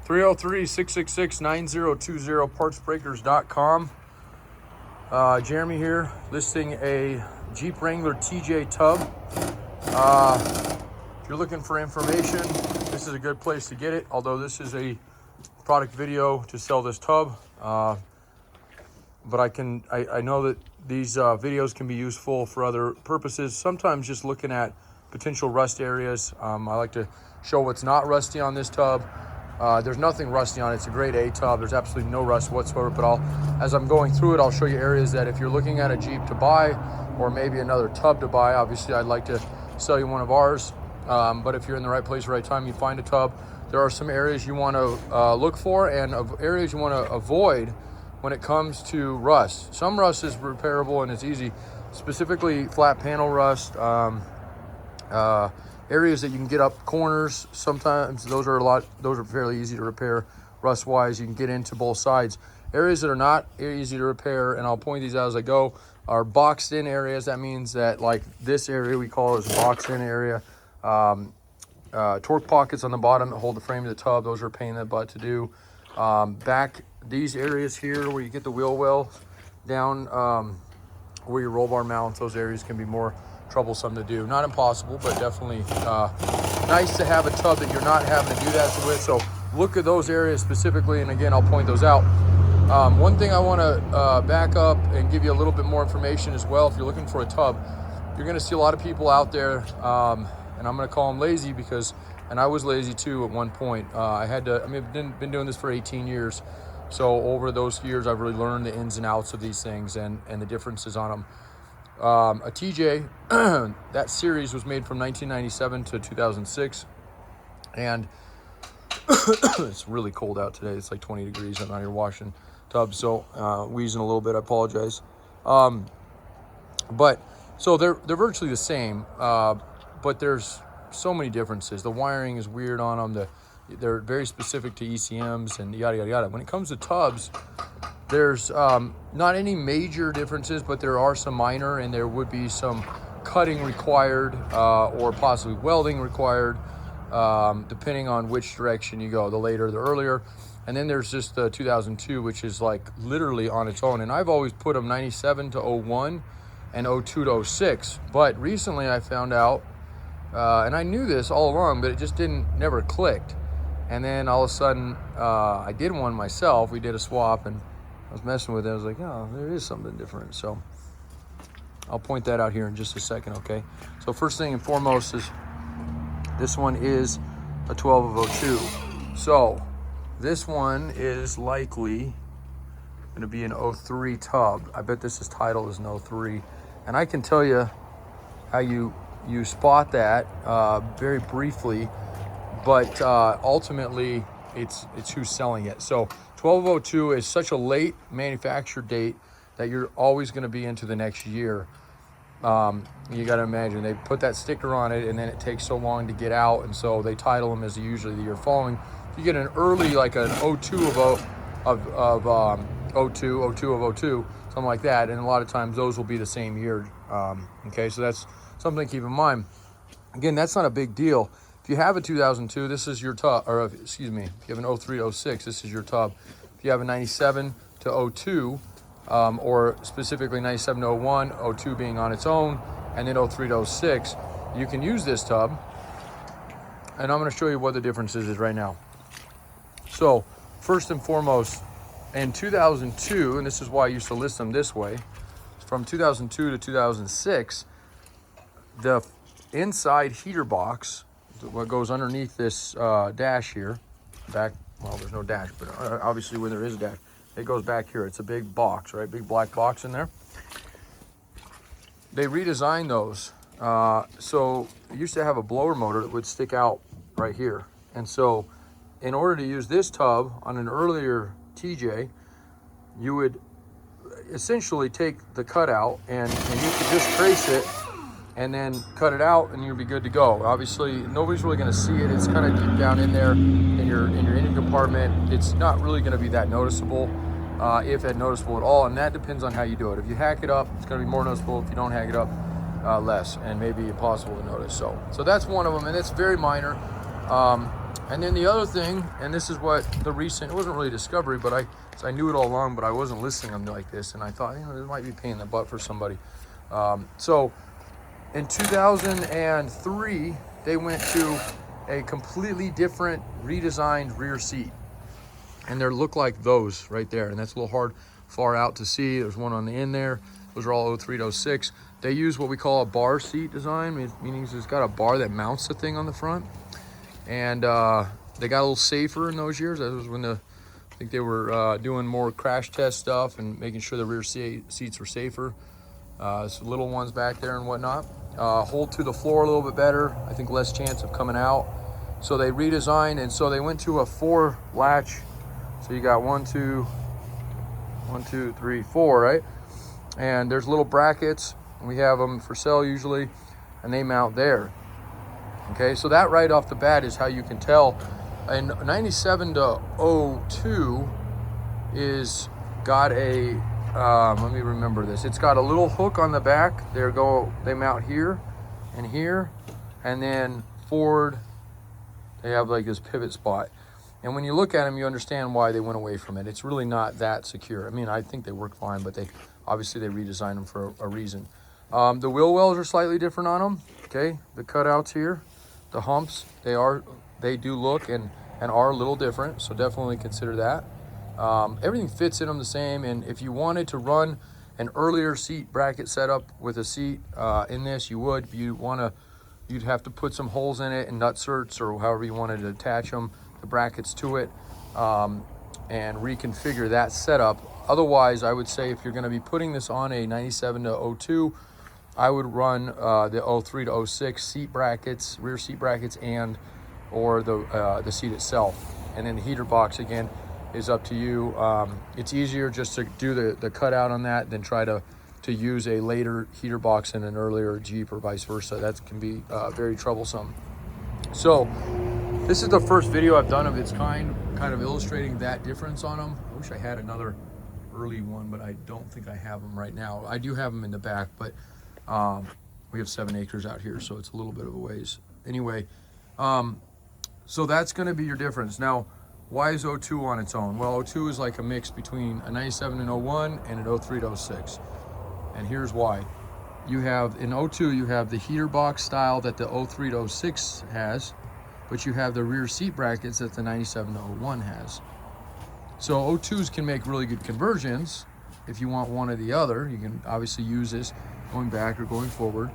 303-666-9020, partsbreakers.com. Jeremy here, listing a Jeep Wrangler TJ Tub. If you're looking for information, this is a good place to get it, although this is a product video to sell this tub. But I know that these videos can be useful for other purposes. Sometimes just looking at potential rust areas. I like to show what's not rusty on this tub. There's nothing rusty on it. It's a grade A tub. There's absolutely no rust whatsoever, but as I'm going through it, I'll show you areas that if you're looking at a Jeep to buy or maybe another tub to buy, obviously I'd like to sell you one of ours. But if you're in the right place, right time, you find a tub. There are some areas you want to look for and areas you want to avoid when it comes to rust. Some rust is repairable and it's easy, specifically flat panel rust, areas that you can get up corners. Sometimes those are fairly easy to repair rust wise. You can get into both sides. Areas that are not easy to repair, and I'll point these out as I go, are boxed in areas. That means that like this area we call is a boxed in area. Torque pockets on the bottom that hold the frame of the tub, those are a pain in the butt to do. Back these areas here where you get the wheel well down, where your roll bar mounts, those areas can be more troublesome to do. Not impossible, but definitely nice to have a tub that you're not having to do that with. So look at those areas specifically, and again, I'll point those out. One thing I want to back up and give you a little bit more information as well. If you're looking for a tub, you're going to see a lot of people out there, and I'm going to call them lazy and I was lazy too at one point. I've been doing this for 18 years. So over those years, I've really learned the ins and outs of these things and the differences on them. A TJ, that series was made from 1997 to 2006. And it's really cold out today. It's like 20 degrees. I'm out here washing tubs, so wheezing a little bit. I apologize. But so they're virtually the same, but there's so many differences. The wiring is weird on them. They're very specific to ECMs and yada, yada, yada. When it comes to tubs, there's not any major differences, but there are some minor, and there would be some cutting required or possibly welding required, depending on which direction you go, the later, the earlier. And then there's just the 2002, which is like literally on its own. And I've always put them 97 to 01 and 02 to 06. But recently I found out, and I knew this all along, but it just never clicked. And then all of a sudden, I did one myself. We did a swap, and I was messing with it. I was like, oh, there is something different. So I'll point that out here in just a second, okay? So first thing and foremost is this one is a 12 of 02. So this one is likely going to be an 03 tub. I bet this is titled as an 03. And I can tell you how you spot that very briefly. But ultimately, it's who's selling it. So 1202 is such a late manufacture date that you're always going to be into the next year. You got to imagine they put that sticker on it, and then it takes so long to get out, and so they title them as usually the year following. If you get an early, like an 02 of 02, 02 of 02, something like that, and a lot of times those will be the same year. Okay, so that's something to keep in mind. Again, that's not a big deal. If you have a 2002, this is your tub, or excuse me, if you have an 03 to 06, this is your tub. If you have a 97 to 02, or specifically 97 to 01, 02 being on its own, and then 03 to 06, you can use this tub. And I'm going to show you what the differences is right now. So first and foremost, in 2002, and this is why I used to list them this way, from 2002 to 2006, the inside heater box, what goes underneath this dash here, well, there's no dash, but obviously when there is a dash, it goes back here. It's a big box, right? Big black box in there. They redesigned those. So it used to have a blower motor that would stick out right here. And so in order to use this tub on an earlier TJ, you would essentially take the cutout and you could just trace it and then cut it out, and you'll be good to go. Obviously, nobody's really gonna see it. It's kind of deep down in there in your engine compartment. It's not really gonna be that noticeable, if that noticeable at all, and that depends on how you do it. If you hack it up, it's gonna be more noticeable. If you don't hack it up, less, and maybe impossible to notice. So that's one of them, and it's very minor. And then the other thing, and this is what the recent, it wasn't really a discovery, but I knew it all along, but I wasn't listing them like this. And I thought, this might be a pain in the butt for somebody. So in 2003, they went to a completely different redesigned rear seat. And they look like those right there. And that's a little far out to see. There's one on the end there. Those are all 03 to 06. They use what we call a bar seat design, meaning it's got a bar that mounts the thing on the front. And they got a little safer in those years. That was when I think they were doing more crash test stuff and making sure the rear seats were safer. So little ones back there and whatnot. Hold to the floor a little bit better. I think less chance of coming out. So they redesigned, and so they went to a 4 latch. So you got 1, 2, 3, 4, right? And there's little brackets. We have them for sale usually, and they mount there. Okay, so that right off the bat is how you can tell. And 97 to 02 is got a, let me remember this. It's got a little hook on the back. They mount here, and then forward, they have like this pivot spot. And when you look at them, you understand why they went away from it. It's really not that secure. I mean, I think they work fine, but they redesigned them for a reason. The wheel wells are slightly different on them. Okay, the cutouts here. The humps, they do look and are a little different, so definitely consider that. Everything fits in them the same, and if you wanted to run an earlier seat bracket setup with a seat in this, you would. You'd have to put some holes in it and nut certs or however you wanted to attach them, the brackets to it, and reconfigure that setup. Otherwise, I would say if you're going to be putting this on a 97 to 02, I would run the 03 to 06 seat brackets, rear seat brackets, or the seat itself. And then the heater box, again, is up to you. It's easier just to do the cutout on that than try to use a later heater box in an earlier Jeep or vice versa. That can be very troublesome. So this is the first video I've done of its kind of illustrating that difference on them. I wish I had another early one, but I don't think I have them right now. I do have them in the back, but we have 7 acres out here, so it's a little bit of a ways. Anyway, so that's going to be your difference. Now, why is 02 on its own? Well, 02 is like a mix between a 97 and 01 and an 03 to 06. And here's why. You have, in 02, you have the heater box style that the 03 to 06 has, but you have the rear seat brackets that the 97 to 01 has. So 02s can make really good conversions. If you want one or the other, you can obviously use this going back or going forward.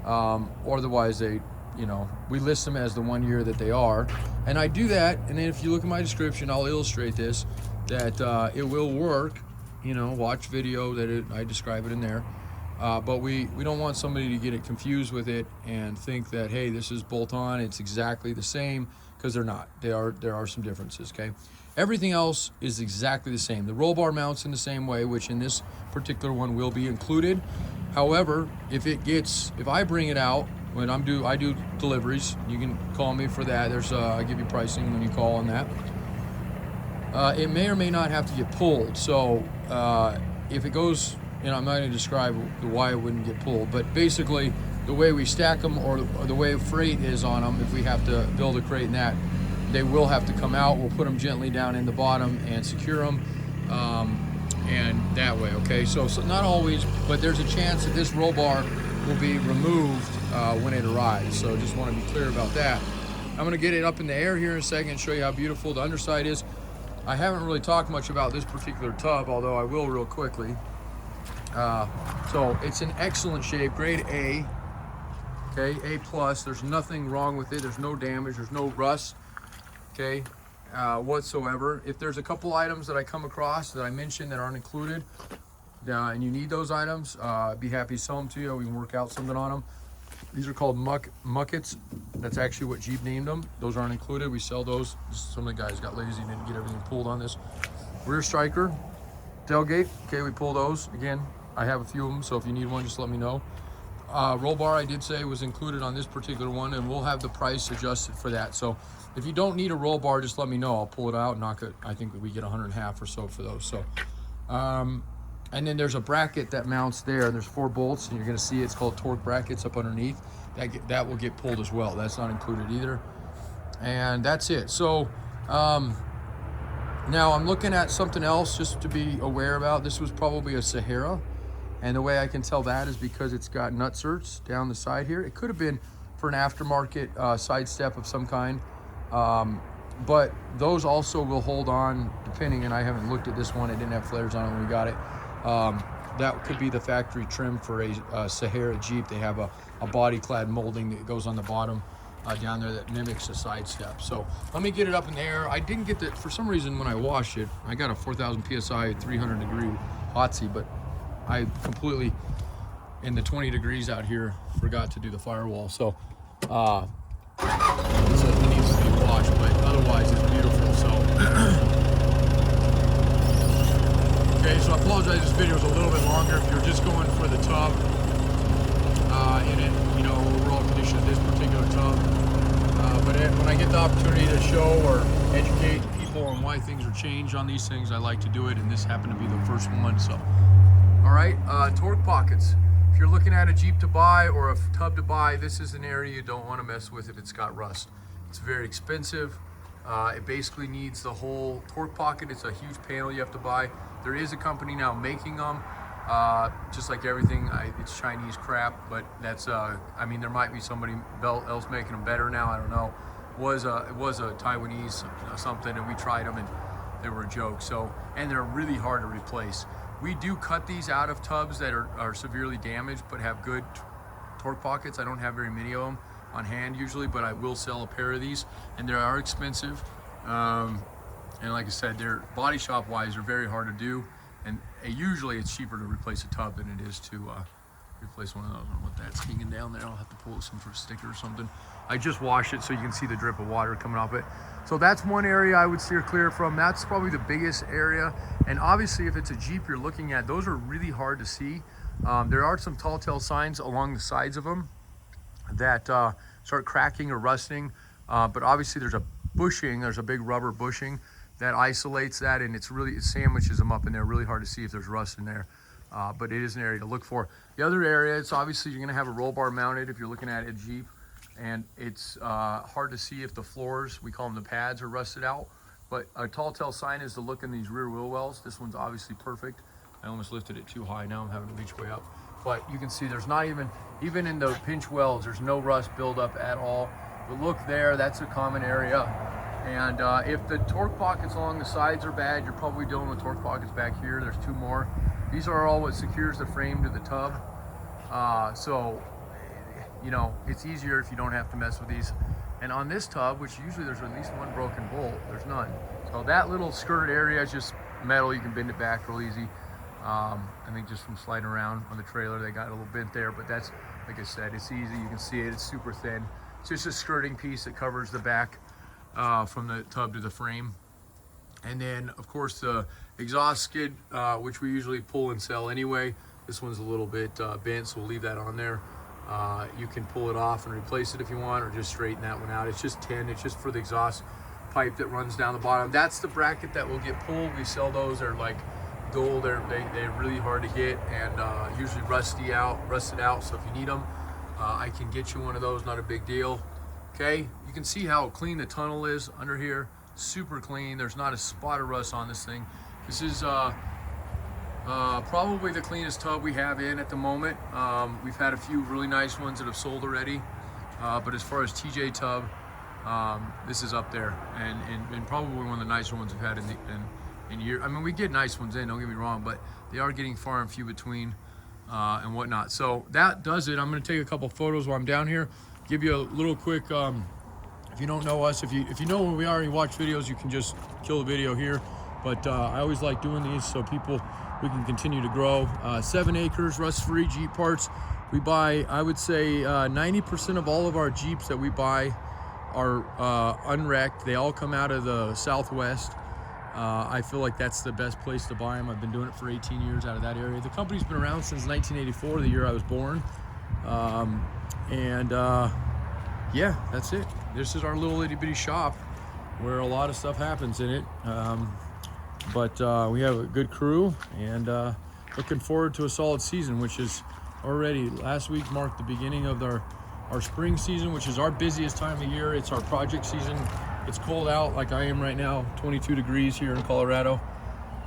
Or otherwise, we list them as the 1 year that they are. And I do that, and then if you look at my description, I'll illustrate this, that it will work. Watch video I describe it in there. But we don't want somebody to get it confused with it and think that, hey, this is bolt-on, it's exactly the same, because they're not. There are some differences, okay? Everything else is exactly the same. The roll bar mounts in the same way, which in this particular one will be included. However, if I bring it out when I do deliveries, you can call me for that. I give you pricing when you call on that. It may or may not have to get pulled. So if it goes, I'm not going to describe why it wouldn't get pulled, but basically the way we stack them or the way freight is on them, if we have to build a crate in that, they will have to come out. We'll put them gently down in the bottom and secure them. And that way, okay? So not always, but there's a chance that this roll bar will be removed when it arrives. So just want to be clear about that. I'm going to get it up in the air here in a second and show you how beautiful the underside is. I haven't really talked much about this particular tub, although I will real quickly. So it's in excellent shape, grade A, okay, A+. There's nothing wrong with it. There's no damage. There's no rust, okay, whatsoever. If there's a couple items that I come across that I mentioned that aren't included, and you need those items, I'd be happy to sell them to you. We can work out something on them. These are called muckets. That's actually what Jeep named them. Those aren't included. We sell those. Some of the guys got lazy and didn't get everything pulled on this. Rear striker, tailgate. Okay, we pull those. Again, I have a few of them, so if you need one, just let me know. Roll bar, I did say, was included on this particular one, and we'll have the price adjusted for that. So if you don't need a roll bar, just let me know. I'll pull it out and knock it. I think we get 150 or so for those. So, and then there's a bracket that mounts there. There's 4 bolts, and you're going to see it's called torque brackets up underneath. That will get pulled as well. That's not included either. And that's it. So now I'm looking at something else just to be aware about. This was probably a Sahara. And the way I can tell that is because it's got nutserts down the side here. It could have been for an aftermarket side step of some kind. But those also will hold on depending, and I haven't looked at this one. It didn't have flares on it when we got it. That could be the factory trim for a Sahara Jeep. They have a body clad molding that goes on the bottom down there that mimics a side step. So let me get it up in the air. I didn't get that for some reason when I washed it. I got a 4,000 PSI 300 degree hot seat, but I completely, in the 20 degrees out here, forgot to do the firewall. So it needs to be washed, but otherwise it's beautiful. So okay, so I apologize, this video is a little bit longer. If you're just going for the tub in it, you know, overall condition of this particular tub. But when I get the opportunity to show or educate people on why things are changed on these things, I like to do it, and this happened to be the first one. So, all right, torque pockets. If you're looking at a Jeep to buy or a tub to buy, this is an area you don't want to mess with if it's got rust. It's very expensive. It basically needs the whole torque pocket. It's a huge panel you have to buy. There is a company now making them. Just like everything, it's Chinese crap, but that's, I mean, there might be somebody else making them better now, I don't know. It was a Taiwanese something, and we tried them, and they were a joke. So, and they're really hard to replace. We do cut these out of tubs that are severely damaged, but have good torque pockets. I don't have very many of them on hand usually, but I will sell a pair of these, and they are expensive. And like I said, they're body shop wise, they're very hard to do. And usually it's cheaper to replace a tub than it is to replace one of those. I don't know what that's hanging down there. I'll have to pull some sort of sticker or something. I just washed it so you can see the drip of water coming off it. So that's one area I would steer clear from. That's probably the biggest area. And obviously if it's a Jeep you're looking at, those are really hard to see. There are some tall tale signs along the sides of them that start cracking or rusting. But obviously there's a bushing, there's a big rubber bushing that isolates that, and it sandwiches them up in there. Really hard to see if there's rust in there, but it is an area to look for. The other area, it's obviously you're gonna have a roll bar mounted if you're looking at a Jeep, and it's hard to see if the floors, we call them the pads, are rusted out. But a tall tale sign is to look in these rear wheel wells. This one's obviously perfect. I almost lifted it too high, now I'm having to reach way up. But you can see there's not even in the pinch wells, there's no rust buildup at all. But look there, that's a common area. And if the torque pockets along the sides are bad, you're probably dealing with torque pockets back here. There's two more. These are all what secures the frame to the tub. So, you know, it's easier if you don't have to mess with these. And on this tub, which usually there's at least one broken bolt, there's none. So that little skirt area is just metal. You can bend it back real easy. I think just from sliding around on the trailer, they got a little bent there, but that's, like I said, it's easy. You can see it, it's super thin. It's just a skirting piece that covers the back from the tub to the frame. And then of course the exhaust skid, which we usually pull and sell anyway. This one's a little bit bent, so we'll leave that on there. You can pull it off and replace it if you want, or just straighten that one out. It's just tin, it's just for the exhaust pipe that runs down the bottom. That's the bracket that will get pulled. We sell those, they're like gold, they're really hard to get, and usually rusted out, so if you need them, I can get you one of those, not a big deal. Okay, you can see how clean the tunnel is under here, super clean. There's not a spot of rust on this thing. This is probably the cleanest tub we have in at the moment. We've had a few really nice ones that have sold already, but as far as TJ Tub, this is up there, and probably one of the nicer ones we've had in years. I mean, we get nice ones in, don't get me wrong, but they are getting far and few between and whatnot. So that does it. I'm going to take a couple photos while I'm down here. Give you a little quick, if you don't know us, if you know where we are and you watch videos, you can just kill the video here. But I always like doing these so we can continue to grow. 7 acres, rust-free Jeep parts. We buy, I would say 90% of all of our Jeeps that we buy are unwrecked. They all come out of the Southwest. I feel like that's the best place to buy them. I've been doing it for 18 years out of that area. The company's been around since 1984, the year I was born. Yeah, that's it. This is our little itty bitty shop where a lot of stuff happens in it. But we have a good crew, and looking forward to a solid season, which is already, last week marked the beginning of our our spring season, which is our busiest time of year. It's our project season. It's cold out like I am right now, 22 degrees here in Colorado,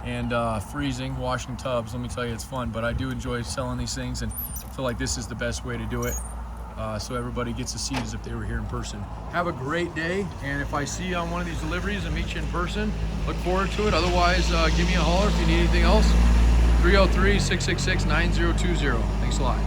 and freezing, washing tubs. Let me tell you, it's fun, but I do enjoy selling these things, and I feel like this is the best way to do it, so everybody gets to see it as if they were here in person. Have a great day, and if I see you on one of these deliveries and meet you in person, look forward to it. Otherwise, give me a holler if you need anything else. 303-666-9020. Thanks a lot.